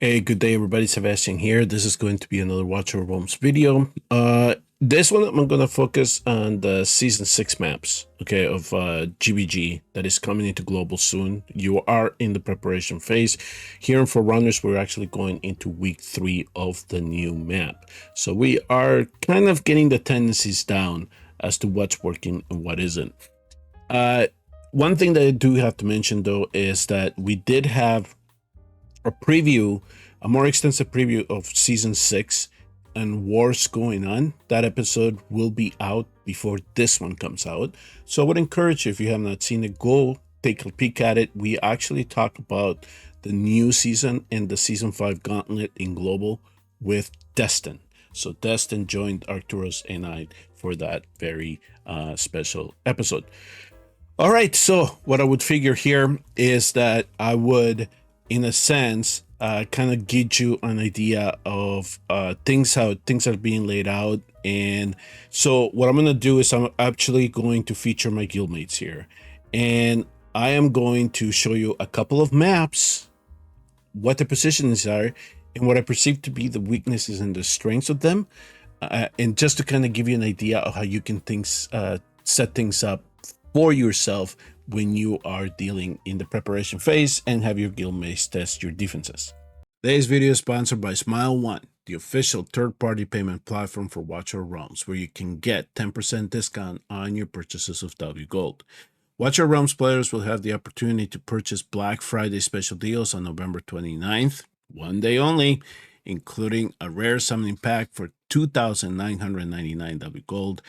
Hey, good day everybody, Sebastian here. This is going to be another Watcher of Realms video. This one I'm going to focus on the Season 6 maps, okay, of GvG that is coming into global soon. You are in the preparation phase. Here in Forerunners, we're actually going into week 3 of the new map. So we are kind of getting the tendencies down as to what's working and what isn't. One thing that I do have to mention though is that we did have a preview, a more extensive preview of season 6 and wars going on. That episode will be out before this one comes out, so I would encourage you, if you have not seen it, go take a peek at it. We actually talk about the new season and the season 5 gauntlet in global with Destin. So Destin joined Arcturus and I for that very special episode. All right, so what I would figure here is that I would, in a sense, kind of get you an idea of how things are being laid out. And so what I'm going to do is I'm actually going to feature my guildmates here, and I am going to show you a couple of maps, what the positions are, and what I perceive to be the weaknesses and the strengths of them, and just to kind of give you an idea of how you can set things up for yourself when you are dealing in the preparation phase and have your guildmates test your defenses. Today's video is sponsored by SMILEONE, the official third-party payment platform for Watcher of Realms, where you can get 10% discount on your purchases of W Gold. Watcher of Realms players will have the opportunity to purchase Black Friday special deals on November 29th, one day only, including a rare summoning pack for 2,999 W Gold,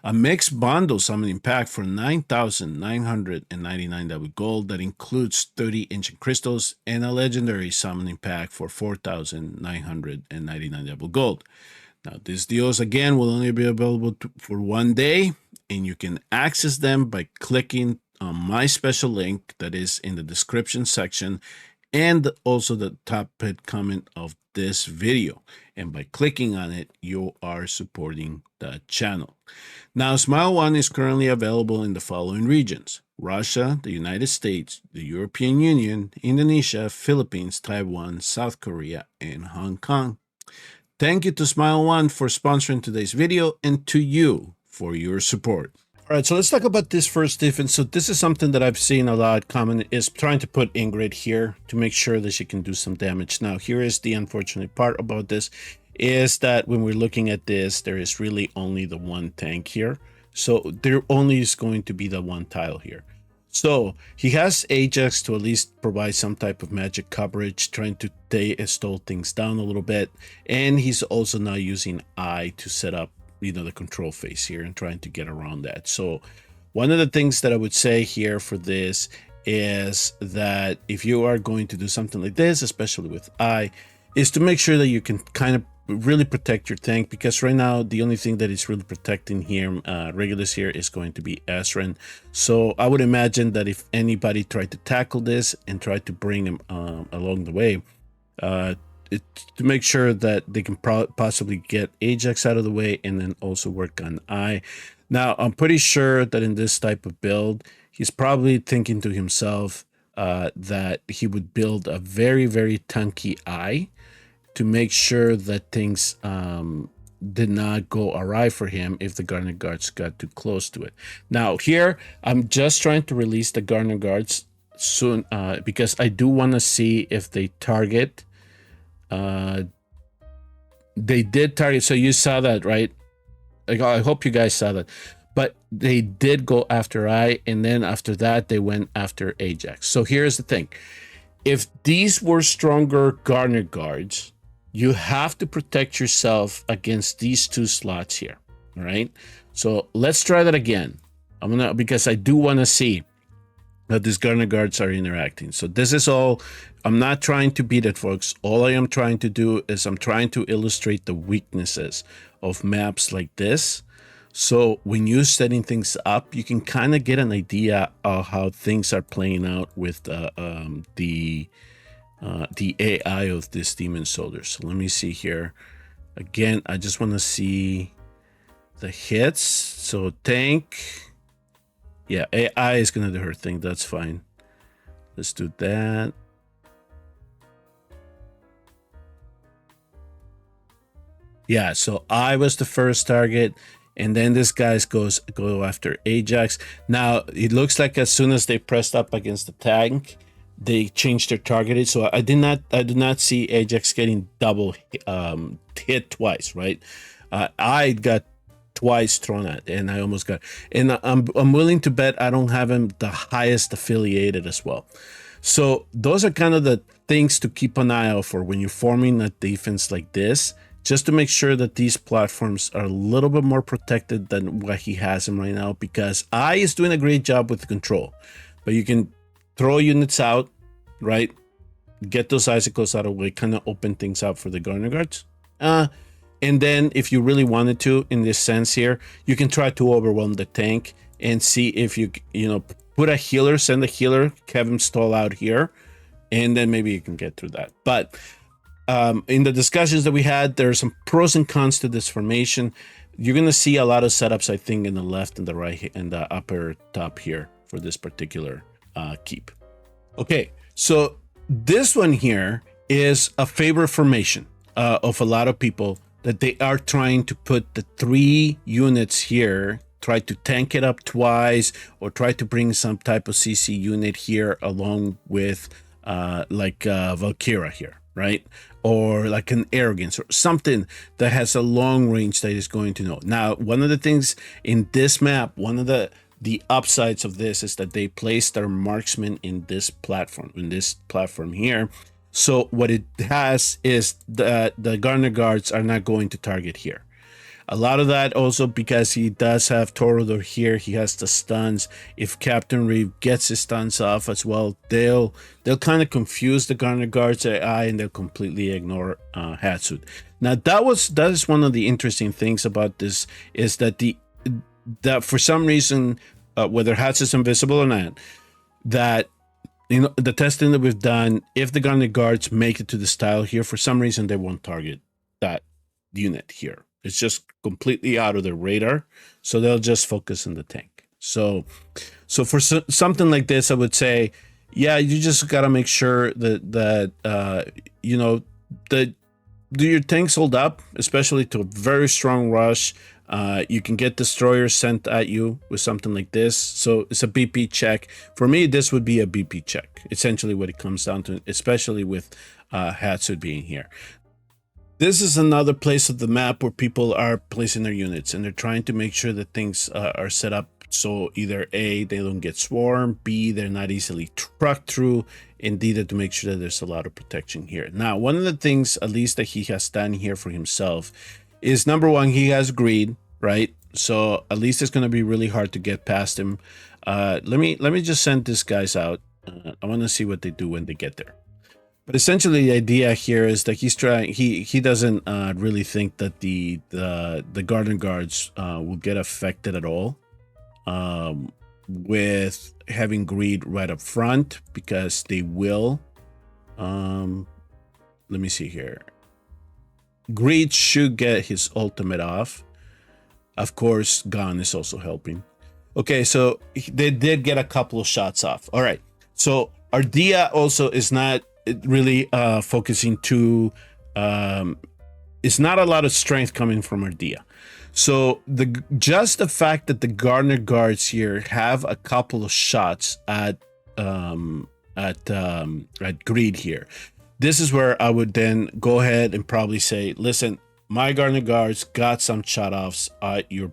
a mixed bundle summoning pack for 9,999 W Gold that includes 30 ancient crystals, and a legendary summoning pack for 4,999 W Gold. Now, these deals again will only be available for one day, and you can access them by clicking on my special link that is in the description section and also the top pinned comment of this video. And by clicking on it, you are supporting the channel. Now, SMILEONE is currently available in the following regions: Russia, the United States, the European Union, Indonesia, Philippines, Taiwan, South Korea, and Hong Kong. Thank you to SMILEONE for sponsoring today's video, and to you for your support. All right, so let's talk about this first defense. So this is something that I've seen a lot common, is trying to put Ingrid here to make sure that she can do some damage. Now, here is the unfortunate part about this, is that when we're looking at this, there is really only the one tank here. So there only is going to be the one tile here. So he has Ajax to at least provide some type of magic coverage, trying to stall things down a little bit. And he's also now using I to set up, the control phase here and trying to get around that. So one of the things that I would say here for this is that if you are going to do something like this, especially with I, is to make sure that you can kind of really protect your tank, because right now the only thing that is really protecting here, Regulus here, is going to be Ezran. So I would imagine that if anybody tried to tackle this and try to bring him along the way, to make sure that they can possibly get Ajax out of the way and then also work on I. Now, I'm pretty sure that in this type of build, he's probably thinking to himself that he would build a very, very tanky I to make sure that things did not go awry for him if the Garner Guards got too close to it. Now, here, I'm just trying to release the Garner Guards soon because I do want to see if they target. They did target, so you saw that, right? I hope you guys saw that. But they did go after I, and then after that, they went after Ajax. So here's the thing. If these were stronger Garner Guards, you have to protect yourself against these two slots here, all right? So let's try that again. Because I do want to see that these Garner Guards are interacting. So this is all. I'm not trying to beat it, folks. All I am trying to do is I'm trying to illustrate the weaknesses of maps like this. So when you're setting things up, you can kind of get an idea of how things are playing out with the AI of this demon soldier. So let me see here. Again, I just want to see the hits. So tank. Yeah, AI is going to do her thing. That's fine. Let's do that. Yeah, so I was the first target, and then this guys go after Ajax. Now it looks like as soon as they pressed up against the tank, they changed their targeted. So I did not see Ajax getting double hit twice, right? I got twice thrown at, and I almost got. And I'm willing to bet I don't have him the highest affiliated as well. So those are kind of the things to keep an eye out for when you're forming a defense like this, just to make sure that these platforms are a little bit more protected than what he has them right now, because I is doing a great job with control, but you can throw units out, right? Get those icicles out of the way, kind of open things up for the Garner Guards. And then if you really wanted to, in this sense here, you can try to overwhelm the tank and see if you know, put a healer, send a healer, have him stall out here, and then maybe you can get through that. But in the discussions that we had, there are some pros and cons to this formation. You're going to see a lot of setups, I think, in the left and the right and the upper top here for this particular keep. Okay, so this one here is a favorite formation of a lot of people, that they are trying to put the 3 units here, try to tank it up twice, or try to bring some type of CC unit here along with like Valkyra here, right? Or like an Arrogance or something that has a long range that is going to know. Now, one of the things in this map, one of the upsides of this is that they placed their marksman in this platform here. So what it has is that the Garner Guards are not going to target here. A lot of that also because he does have Torador here. He has the stuns. If Captain Reeve gets his stuns off as well, they'll kind of confuse the Garner Guards AI, and they'll completely ignore Hatsud. Now that is one of the interesting things about this, is that that for some reason, whether Hatsud is invisible or not, that, you know, the testing that we've done, if the Garner Guards make it to the style here, for some reason they won't target that unit here. It's just completely out of their radar, so they'll just focus on the tank. So for something like this, I would say, yeah, you just gotta make sure that you know, do your tanks hold up, especially to a very strong rush. You can get destroyers sent at you with something like this, so it's a BP check. For me, this would be a BP check, essentially what it comes down to, especially with Hatsud being here. This is another place of the map where people are placing their units, and they're trying to make sure that things are set up so either A, they don't get swarmed, B, they're not easily trucked through, and D, to make sure that there's a lot of protection here. Now, one of the things, at least that he has done here for himself, is number one, he has greed, right? So at least it's going to be really hard to get past him. Let me just send these guys out. I want to see what they do when they get there. But essentially, the idea here is that he's trying. He doesn't really think that the Garden Guards will get affected at all with having greed right up front, because they will. Let me see here. Greed should get his ultimate off. Of course, Gon is also helping. Okay, so they did get a couple of shots off. All right, so Ardea also is not really focusing too. It's not a lot of strength coming from Ardea. So just the fact that the Garner Guards here have a couple of shots at greed here, this is where I would then go ahead and probably say, listen, my Garner Guards got some shut-offs at your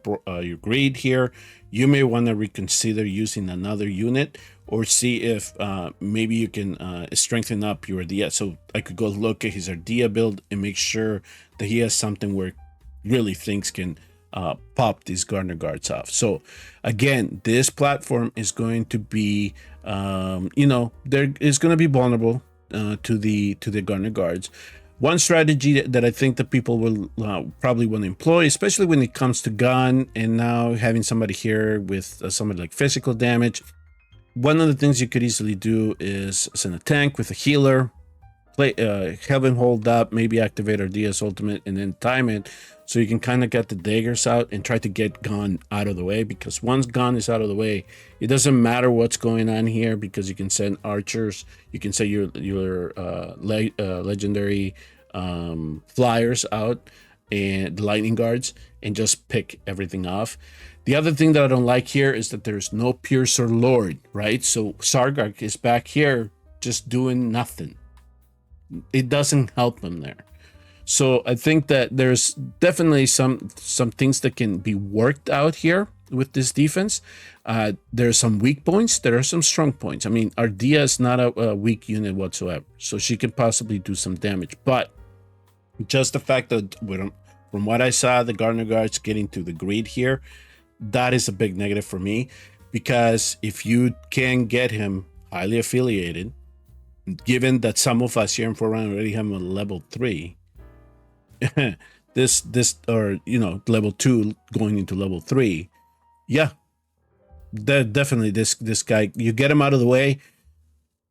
greed here. You may want to reconsider using another unit, or see if maybe you can strengthen up your Ardea. So I could go look at his Ardea build and make sure that he has something where really things can pop these Garner Guards off. So again, this platform is going to be, you know, there is going to be vulnerable to the Garner Guards. One strategy that I think that people will probably want to employ, especially when it comes to gun, and now having somebody here with somebody like physical damage, one of the things you could easily do is send a tank with a healer, have him hold up, maybe activate Ardea's ultimate, and then time it so you can kind of get the daggers out and try to get Gon out of the way. Because once Gon is out of the way, it doesn't matter what's going on here, because you can send archers, you can send your legendary flyers out, and the lightning guards and just pick everything off. The other thing that I don't like here is that there's no Piercer Lord, right? So Sargak is back here just doing nothing. It doesn't help him there. So I think that there's definitely some things that can be worked out here with this defense. There are some weak points. There are some strong points. I mean, Ardea is not a weak unit whatsoever, so she can possibly do some damage. But just the fact that from what I saw, the Gardener Guards getting to the grid here, that is a big negative for me, because if you can get him highly affiliated, given that some of us here in Forerunner already have him at level 3, this or level 2 going into level 3, yeah, definitely this guy, you get him out of the way,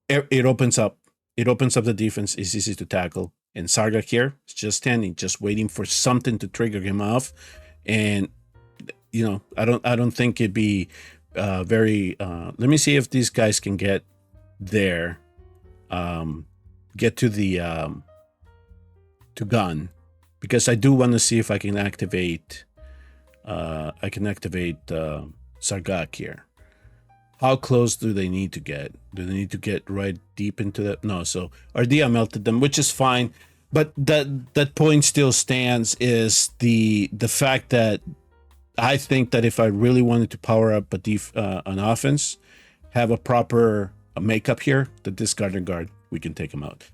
it opens up the defense. It's easy to tackle, and Sargak here is just standing, just waiting for something to trigger him off. And I don't think it'd be very let me see if these guys can get there, get to the to gun, because I do want to see if I can activate Sargak here. How close do they need to get? Do they need to get right deep into that? No, so Ardea melted them, which is fine, but that point still stands, is the fact that I think that if I really wanted to power up an offense, have a proper makeup here, that this Gardener Guard, we can take him out.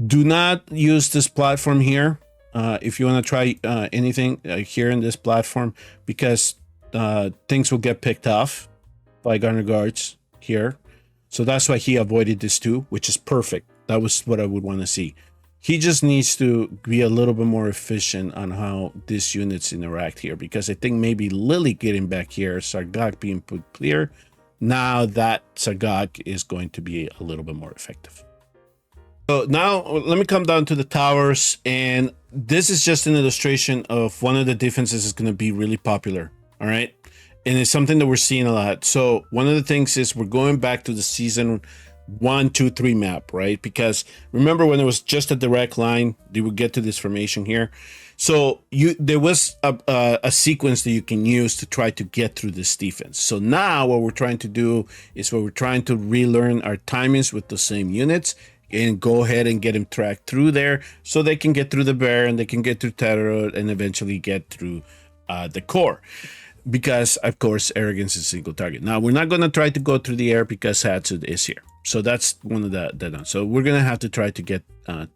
Do not use this platform here if you want to try anything here in this platform, because things will get picked off by Gardener Guards here. So that's why he avoided this too, which is perfect. That was what I would want to see. He just needs to be a little bit more efficient on how these units interact here, because I think maybe Lily getting back here, Sargak being put clear, now that Sargak is going to be a little bit more effective. So now let me come down to the towers, and this is just an illustration of one of the defenses is going to be really popular, all right? And it's something that we're seeing a lot. So one of the things is we're going back to the season 1, 2, 3 map, right? Because remember when it was just a direct line, you would get to this formation here. So there was a sequence that you can use to try to get through this defense. So now what we're trying to do is we're trying to relearn our timings with the same units and go ahead and get them tracked through there, so they can get through the bear and they can get through Terror and eventually get through the core. Because of course arrogance is single target. Now we're not going to try to go through the air because Hatsud is here, so that's one of the so we're gonna have to try to get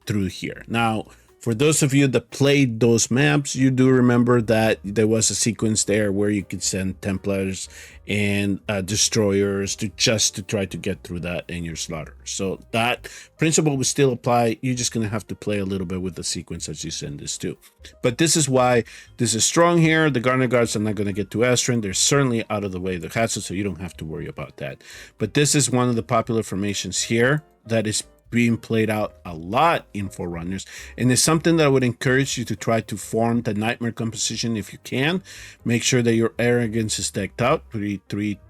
through here. Now for those of you that played those maps, you do remember that there was a sequence there where you could send Templars and destroyers to try to get through that in your slaughter. So that principle will still apply. You're just going to have to play a little bit with the sequence as you send this to. But this is why this is strong here. The Gardener Guards are not going to get to Astron. They're certainly out of the way of the Hatsu, so you don't have to worry about that. But this is one of the popular formations here that is being played out a lot in Forerunners, and it's something that I would encourage you to try to form the Nightmare composition if you can. Make sure that your arrogance is decked out, three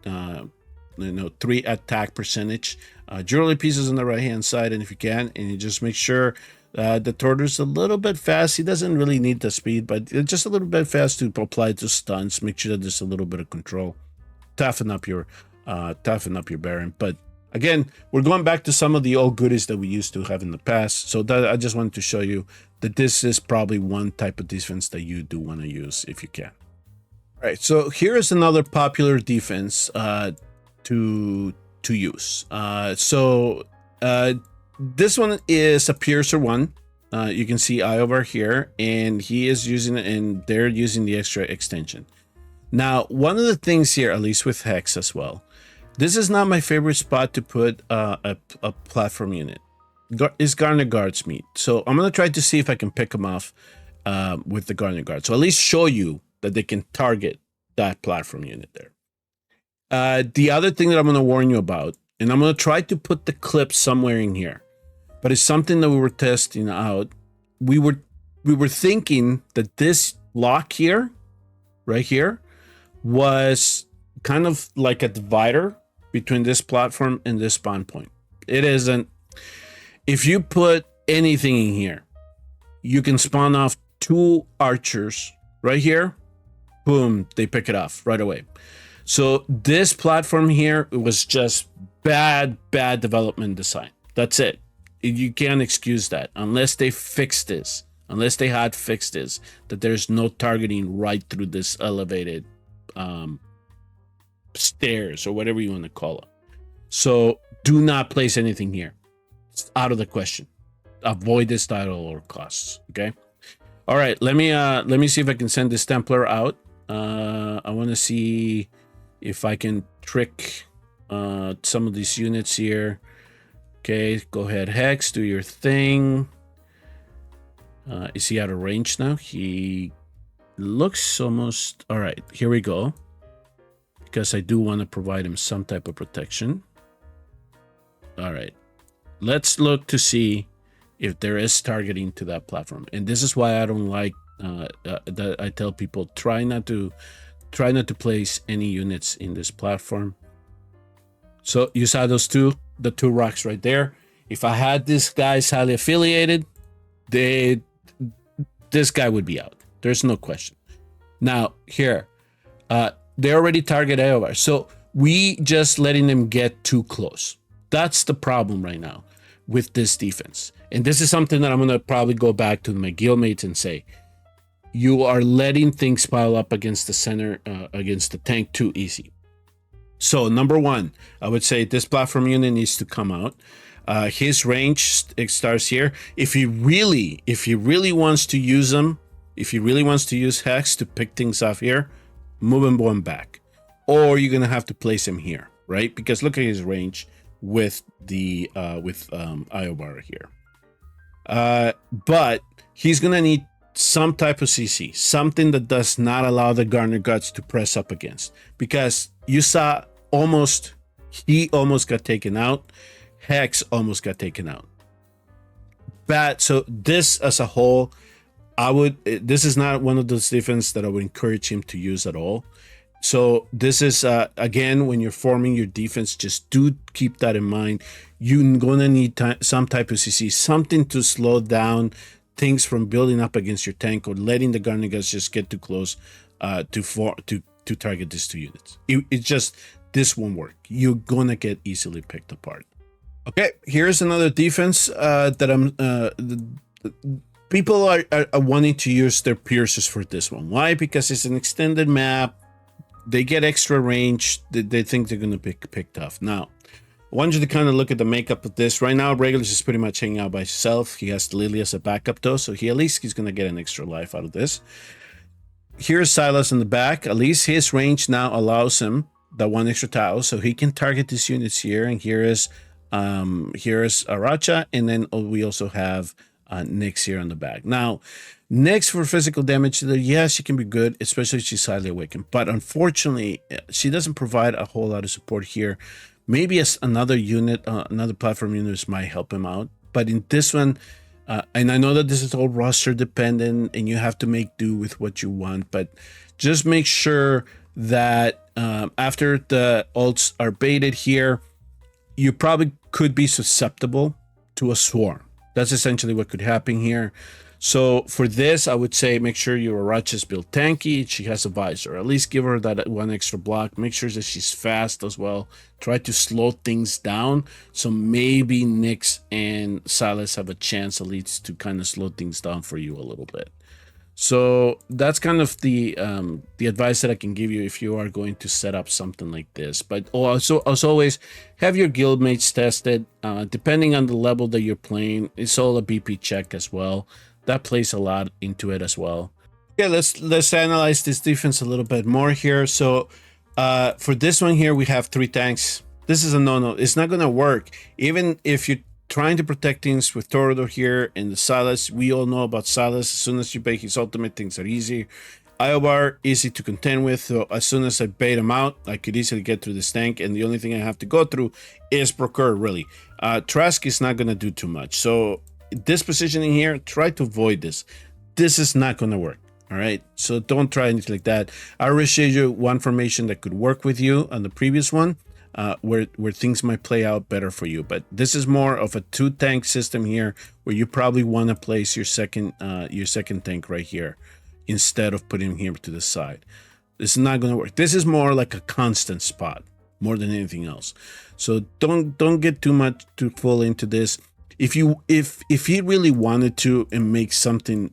attack percentage, jewelry pieces on the right hand side, and if you can, and you just make sure the Tortoise a little bit fast. He doesn't really need the speed, but just a little bit fast to apply to stunts. Make sure that there's a little bit of control. Toughen up your Baron. But again, we're going back to some of the old goodies that we used to have in the past. So that I just wanted to show you that this is probably one type of defense that you do want to use if you can. All right, so here is another popular defense to use. This one is a Piercer one. You can see Iovar here, and he is using it, and they're using the extra extension. Now, one of the things here, at least with Hex as well, this is not my favorite spot to put a platform unit. Is Gardener Guards meet. So I'm going to try to see if I can pick them off with the Gardener Guard. So at least show you that they can target that platform unit there. The other thing that I'm going to warn you about, and I'm going to try to put the clip somewhere in here, but it's something that we were testing out. We were thinking that this lock here, right here, was kind of like a divider between this platform and this spawn point. It isn't. If you put anything in here, you can spawn off 2 archers right here, boom, they pick it off right away. So this platform here was just bad development design. That's it. You can't excuse that unless they fix this, unless they had fixed this, that there's no targeting right through this elevated stairs or whatever you want to call it. So do not place anything here. It's out of the question. Avoid this at all costs. Okay. All right. Let me see if I can send this Templar out. I want to see if I can trick some of these units here. Okay, go ahead, Hex, do your thing. Is he out of range now? He looks almost... All right, here we go. Because I do want to provide him some type of protection. All right, let's look to see if there is targeting to that platform. And this is why I don't like that I tell people try not to place any units in this platform. So you saw those the 2 rocks right there. If I had this guys highly affiliated, this guy would be out. There's no question. Now here, they already target AOR, so we just letting them get too close. That's the problem right now with this defense. And this is something that I'm gonna probably go back to my guildmates and say, you are letting things pile up against the center, against the tank too easy. So number 1, I would say this platform unit needs to come out. His range starts here. If he really wants to use them, if he really wants to use Hex to pick things off here, move him one back. Or you're gonna have to place him here, right? Because look at his range with the Iobar here. But he's gonna need some type of CC, something that does not allow the Garner Guts to press up against, because you saw he almost got taken out. Hex almost got taken out. Bad. So this as a whole, this is not one of those defense that I would encourage him to use at all. So this is, again, when you're forming your defense, just do keep that in mind. You're gonna need some type of CC, something to slow down things from building up against your tank or letting the Garner Guts just get too close to target these 2 units. It's just, this won't work. You're gonna get easily picked apart. Okay, here's another defense that people are wanting to use their piercers for this one. Why? Because it's an extended map. They get extra range. They think they're gonna be picked off. Now, I want you to kind of look at the makeup of this. Right now, Regulus is pretty much hanging out by himself. He has Lily as a backup though, so at least he's gonna get an extra life out of this. Here's Silas in the back. At least his range now allows him that 1 extra tile, so he can target these units here. And here is Aracha, and then we also have Nyx here on the back. Now, Nyx for physical damage, yes, she can be good, especially if she's highly awakened. But unfortunately, she doesn't provide a whole lot of support here. Maybe as another unit, another platform unit might help him out. But in this one, and I know that this is all roster dependent and you have to make do with what you want, but just make sure that after the ults are baited here, you probably could be susceptible to a swarm. That's essentially what could happen here. So for this, I would say make sure your Aracha is built tanky. She has a visor. At least give her that 1 extra block. Make sure that she's fast as well. Try to slow things down. So maybe Nyx and Silas have a chance at least to kind of slow things down for you a little bit. So that's kind of the advice that I can give you if you are going to set up something like this. But also, as always, have your guildmates tested. Depending on the level that you're playing, it's all a BP check as well. That plays a lot into it as well. Okay, let's analyze this defense a little bit more here. So for this one here, we have 3 tanks. This is a no-no. It's not gonna work. Even if you're trying to protect things with Torador here and the Silas, we all know about Silas. As soon as you bait his ultimate, things are easy. Iobar, easy to contend with. So as soon as I bait him out, I could easily get through this tank. And the only thing I have to go through is Procure, really. Trask is not gonna do too much. So this positioning here, try to avoid this. This is not going to work. All right, so don't try anything like that. I already showed you one formation that could work with you on the previous one. where things might play out better for you. But this is more of a 2-tank system here, where you probably want to place your second tank right here instead of putting him here to the side. This is not going to work. This is more like a constant spot more than anything else. So don't get too full into this. If he really wanted to and make something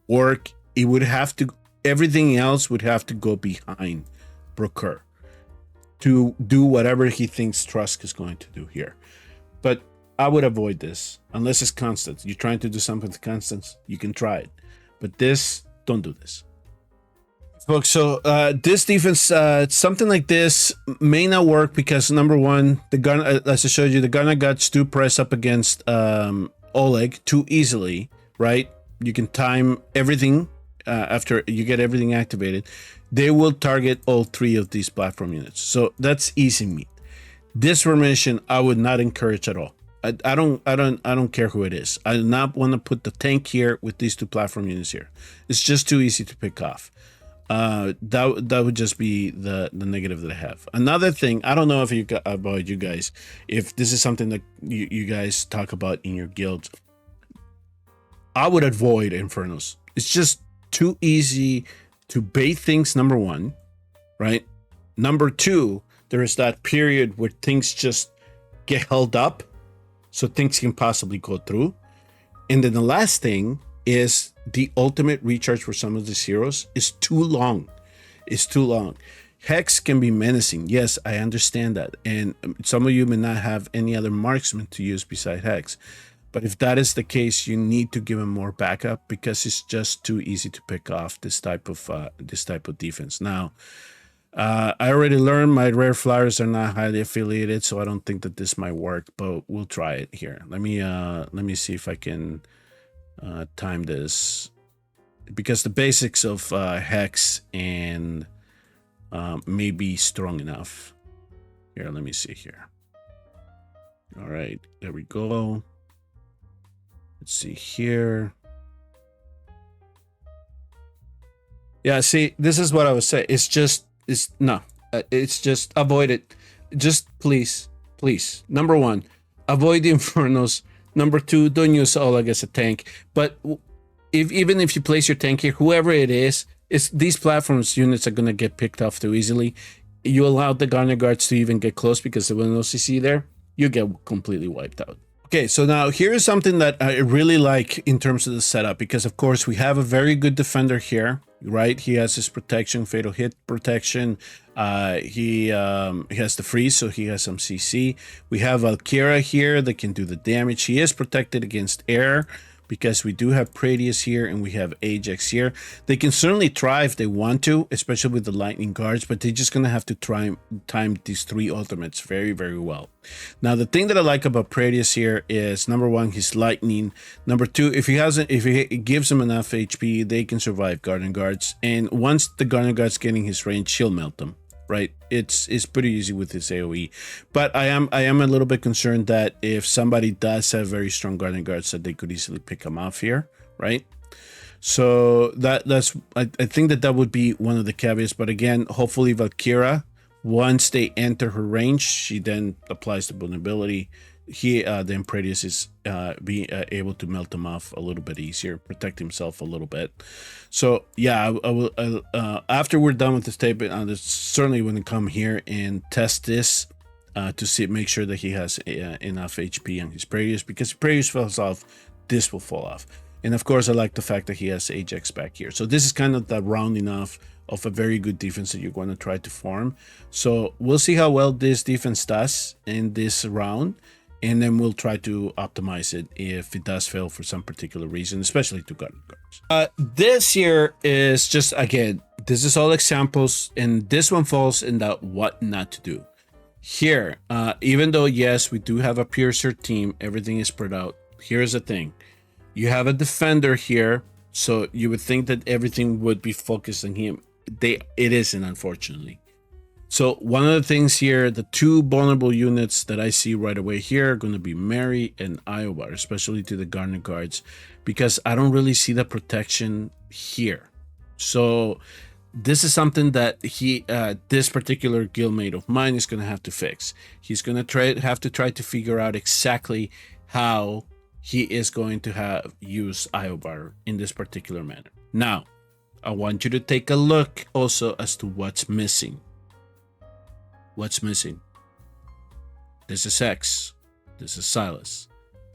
work, it would have to, everything else would have to go behind Procure to do whatever he thinks Trusk is going to do here. But I would avoid this unless it's constant. You're trying to do something with constant, you can try it, but this, don't do this, folks. So this defense, something like this may not work because number one, the gun, as I showed you, the Gunner Guts do press up against Oleg too easily, right? You can time everything after you get everything activated. They will target all 3 of these platform units, so that's easy meat. This formation I would not encourage at all. I don't care who it is. I do not want to put the tank here with these 2 platform units here. It's just too easy to pick off. That would just be the negative that I have. Another thing, I don't know if about you guys, if this is something that you guys talk about in your guilds. I would avoid Infernals. It's just too easy to bait things, number one, right? Number two, there is that period where things just get held up, so things can possibly go through. And then the last thing is the ultimate recharge for some of these heroes is too long. It's too long. Hex can be menacing. Yes, I understand that. And some of you may not have any other marksman to use beside Hex. But if that is the case, you need to give him more backup because it's just too easy to pick off this type of defense. Now, I already learned my rare flyers are not highly affiliated, so I don't think that this might work. But we'll try it here. Let me see if I can time this, because the basics of Hex and may be strong enough. Here, let me see here. All right, there we go. Let's see here. Yeah, see, this is what I was saying. It's just avoid it. Just please. Number one, avoid the Infernos. Number two, don't use Oleg as a tank. But even if you place your tank here, whoever it is these platforms units are going to get picked off too easily. You allow the Garner Guards to even get close because there was no CC there, you get completely wiped out. Okay, so now here's something that I really like in terms of the setup, because of course we have a very good defender here, right? He has his protection, fatal hit protection. He has the freeze, so he has some CC. We have Valkyria here that can do the damage. He is protected against air because we do have Pradius here and we have Ajax here. They can certainly try if they want to, especially with the lightning guards, but they're just gonna have to try time these 3 ultimates very, very well. Now, the thing that I like about Pradius here is, number one, his lightning. Number two, if he gives them enough HP, they can survive Garden Guards. And once the Garden Guards getting his range, he'll melt them. Right, it's pretty easy with his AoE, but I am a little bit concerned that if somebody does have very strong Garden Guards, that they could easily pick him off here, right? So that's I think that would be one of the caveats. But again, hopefully Valkyria, once they enter her range, she then applies the vulnerability. Then Pradius is able to melt him off a little bit easier, protect himself a little bit. So yeah, I will after we're done with this tape, certainly want to come here and test this to make sure that he has enough HP on his Pradius, because if Pradius falls off, this will fall off. And of course, I like the fact that he has Ajax back here. So this is kind of the rounding off of a very good defense that you're going to try to form. So we'll see how well this defense does in this round. And then we'll try to optimize it if it does fail for some particular reason, especially to Garden Guards. This here is just, again, this is all examples, and this one falls in that what not to do. Here, even though, yes, we do have a Piercer team, everything is spread out. Here's the thing. You have a defender here, so you would think that everything would be focused on him. It isn't, unfortunately. So one of the things here, the 2 vulnerable units that I see right away here are going to be Mary and Iowa, especially to the Garner Guards, because I don't really see the protection here. So this is something that this particular guildmate of mine is going to have to fix. He's going to have to try to figure out exactly how he is going to use Iobar in this particular manner. Now, I want you to take a look also as to what's missing. What's missing? This is X. This is Silas.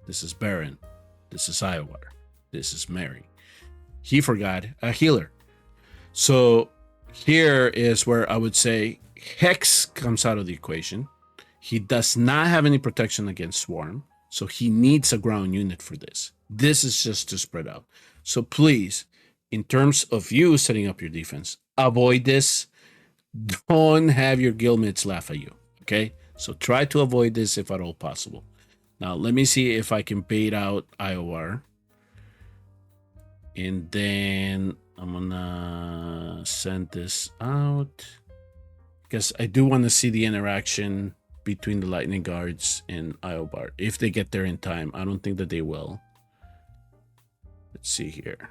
This is Baron. This is Iobar. This is Mary. He forgot a healer. So here is where I would say Hex comes out of the equation. He does not have any protection against Swarm, so he needs a ground unit for this. This is just to spread out. So please, in terms of you setting up your defense, avoid this. Don't have your guildmates laugh at you, okay? So try to avoid this if at all possible. Now, let me see if I can bait out Iobar. And then I'm gonna send this out because I do want to see the interaction between the lightning guards and Iobar if they get there in time. I don't think that they will. Let's see here.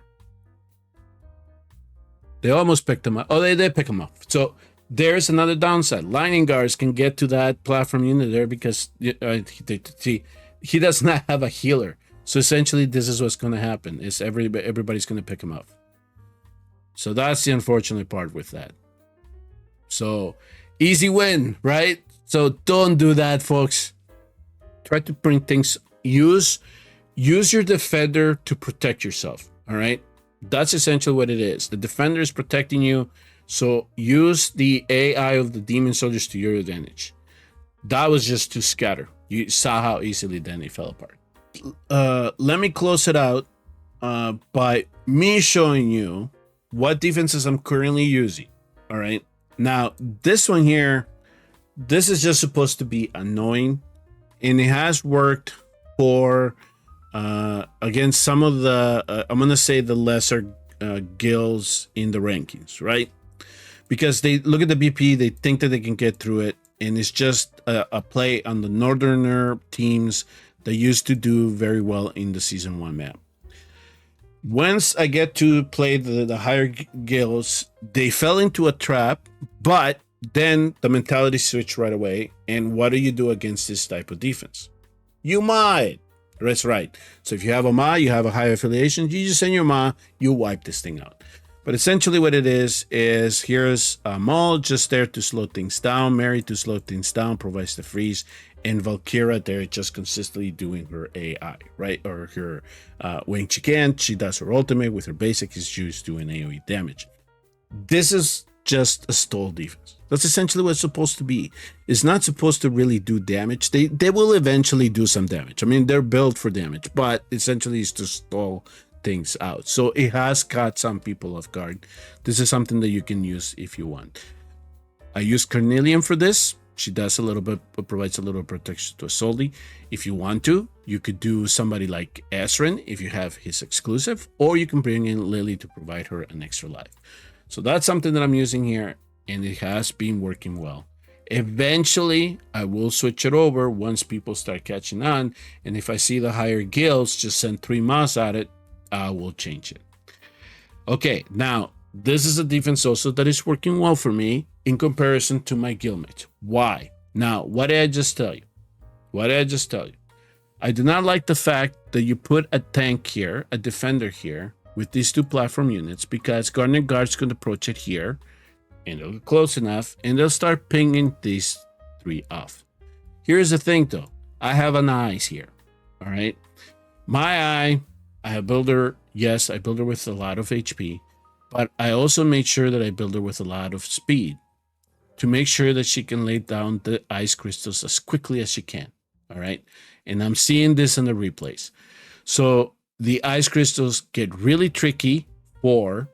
They almost picked them up. Oh, they pick them up. So there's another downside. Lightning guards can get to that platform unit there because he does not have a healer. So essentially, this is what's going to happen: is everybody's going to pick him up. So that's the unfortunate part with that. So easy win, right? So don't do that, folks. Try to bring things. Use your defender to protect yourself. All right, that's essentially what it is. The defender is protecting you. So use the AI of the demon soldiers to your advantage. That was just to scatter. You saw how easily then it fell apart. Let me close it out by me showing you what defenses I'm currently using. All right. Now, this one here, this is just supposed to be annoying, and it has worked for against some of the I'm gonna say the lesser guilds in the rankings, right? Because they look at the BP, they think that they can get through it, and it's just a play on the northerner teams that used to do very well in the season 1 map. Once I get to play the higher guilds, they fell into a trap, but then the mentality switched right away. And what do you do against this type of defense? You might. That's right. So if you have a Ma, you have a high affiliation, you just send your Ma, you wipe this thing out. But essentially what it is here's Maul just there to slow things down, Mary to slow things down, provides the freeze, and Valkyra there just consistently doing her AI, right? Or her when she can, she does her ultimate with her basic, is used doing AoE damage. This is just a stall defense. That's essentially what it's supposed to be. It's not supposed to really do damage. They will eventually do some damage. I mean, they're built for damage, but essentially it's to stall things out. So it has caught some people off guard. This is something that you can use if you want. I use Carnelian for this. She does a little bit, provides a little protection to Isolde. If you want to, you could do somebody like Ezreal if you have his exclusive, or you can bring in Lily to provide her an extra life. So that's something that I'm using here, and it has been working well. Eventually, I will switch it over once people start catching on, and if I see the higher guilds just send 3 Mas at it, I will change it. Okay, now, this is a defense also that is working well for me in comparison to my guildmates. Why? Now, what did I just tell you? I do not like the fact that you put a tank here, a defender here, with these 2 platform units, because Gardener Guards can approach it here, and they'll get close enough, and they'll start pinging these 3 off. Here's the thing, though. I have an eyes here, all right? My eye, I have built her, yes, I build her with a lot of HP, but I also made sure that I build her with a lot of speed to make sure that she can lay down the ice crystals as quickly as she can, all right? And I'm seeing this in the replays. So the ice crystals get really tricky for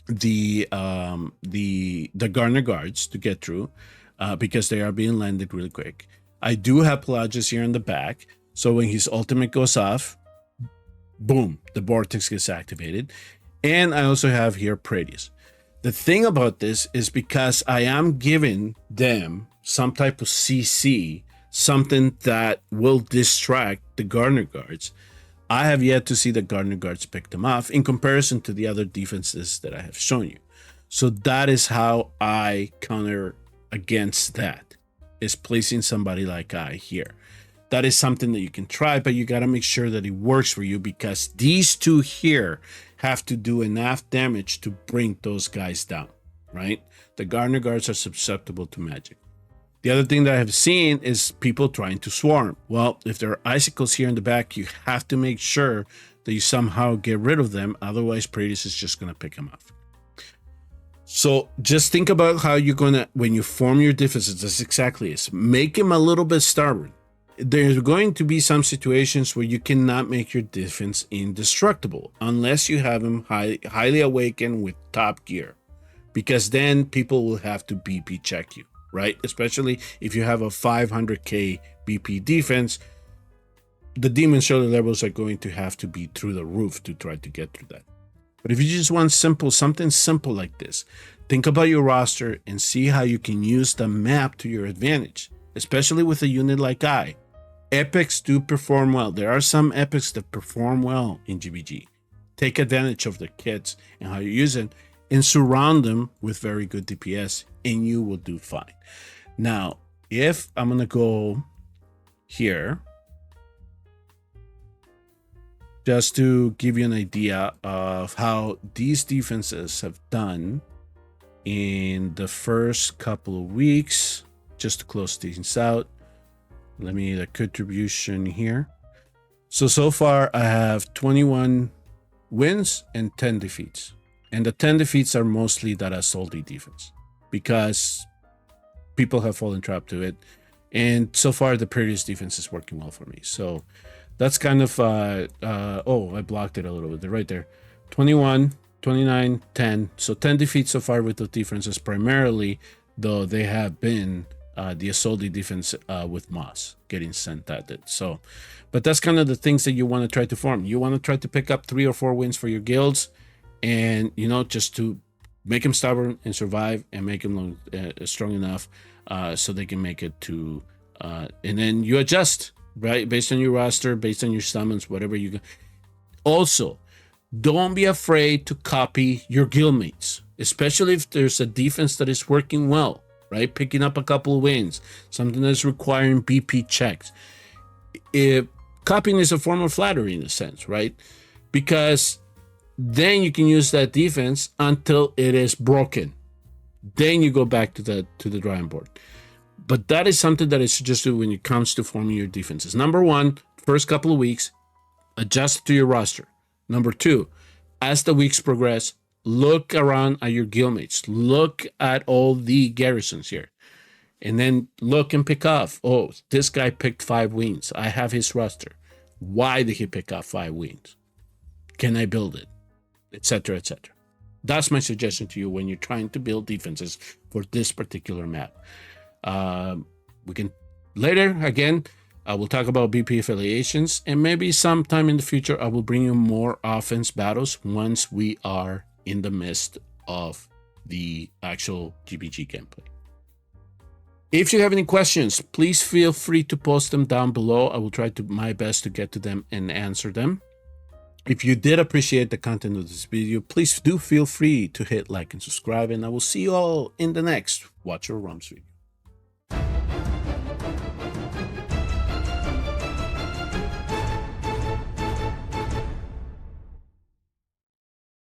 the Gardener Guards to get through because they are being landed really quick. I do have Pelagius here in the back, so when his ultimate goes off, boom, the vortex gets activated. And I also have here Pradius. The thing about this is because I am giving them some type of CC, something that will distract the Gardener Guards, I have yet to see the Gardener Guards pick them off in comparison to the other defenses that I have shown you. So that is how I counter against that, is placing somebody like I here. That is something that you can try, but you got to make sure that it works for you, because these two here have to do enough damage to bring those guys down, right? The Gardener Guards are susceptible to magic. The other thing that I have seen is people trying to swarm. Well, if there are icicles here in the back, you have to make sure that you somehow get rid of them. Otherwise, Praetus is just going to pick them off. So just think about how you're going to, when you form your defenses, that's exactly it. Make him a little bit stubborn. There's going to be some situations where you cannot make your defense indestructible unless you have him highly awakened with top gear, because then people will have to BP check you, right? Especially if you have a 500k BP defense, the Demon Shoulder levels are going to have to be through the roof to try to get through that. But if you just want something simple like this, think about your roster and see how you can use the map to your advantage, especially with a unit like I. Epics do perform well. There are some epics that perform well in GvG. Take advantage of the kits and how you use it, and surround them with very good DPS, and you will do fine. Now, if I'm going to go here, just to give you an idea of how these defenses have done in the first couple of weeks, just to close things out. Let me the contribution here. So far I have 21 wins and 10 defeats. And the 10 defeats are mostly that Assaulty defense, because people have fallen trap to it. And so far the previous defense is working well for me. So that's kind of, oh, I blocked it a little bit right there. 21, 29, 10. So 10 defeats so far with the defenses primarily, though they have been the Assaulty defense with Moss getting sent at it. So, but that's kind of the things that you want to try to form. You want to try to pick up 3 or 4 wins for your guilds, and, you know, just to make them stubborn and survive, and make them strong enough so they can make it to, and then you adjust, right? Based on your roster, based on your summons, whatever you can. Also, don't be afraid to copy your guildmates, especially if there's a defense that is working well, right? Picking up a couple of wins, something that's requiring BP checks. Copying is a form of flattery in a sense, right? Because then you can use that defense until it is broken. Then you go back to the drawing board. But that is something that I suggest do when it comes to forming your defenses. Number one, first couple of weeks, adjust to your roster. Number two, as the weeks progress, look around at your guildmates. Look at all the garrisons here. And then look and pick off. Oh, this guy picked 5 wins. I have his roster. Why did he pick up 5 wins? Can I build it? Etc., etc. That's my suggestion to you when you're trying to build defenses for this particular map. We can later, again, I will talk about BP affiliations, and maybe sometime in the future I will bring you more offense battles once we are in the midst of the actual GvG gameplay. If you have any questions, please feel free to post them down below. I will try my best to get to them and answer them. If you did appreciate the content of this video, please do feel free to hit like and subscribe, and I will see you all in the next Watcher of Realms video.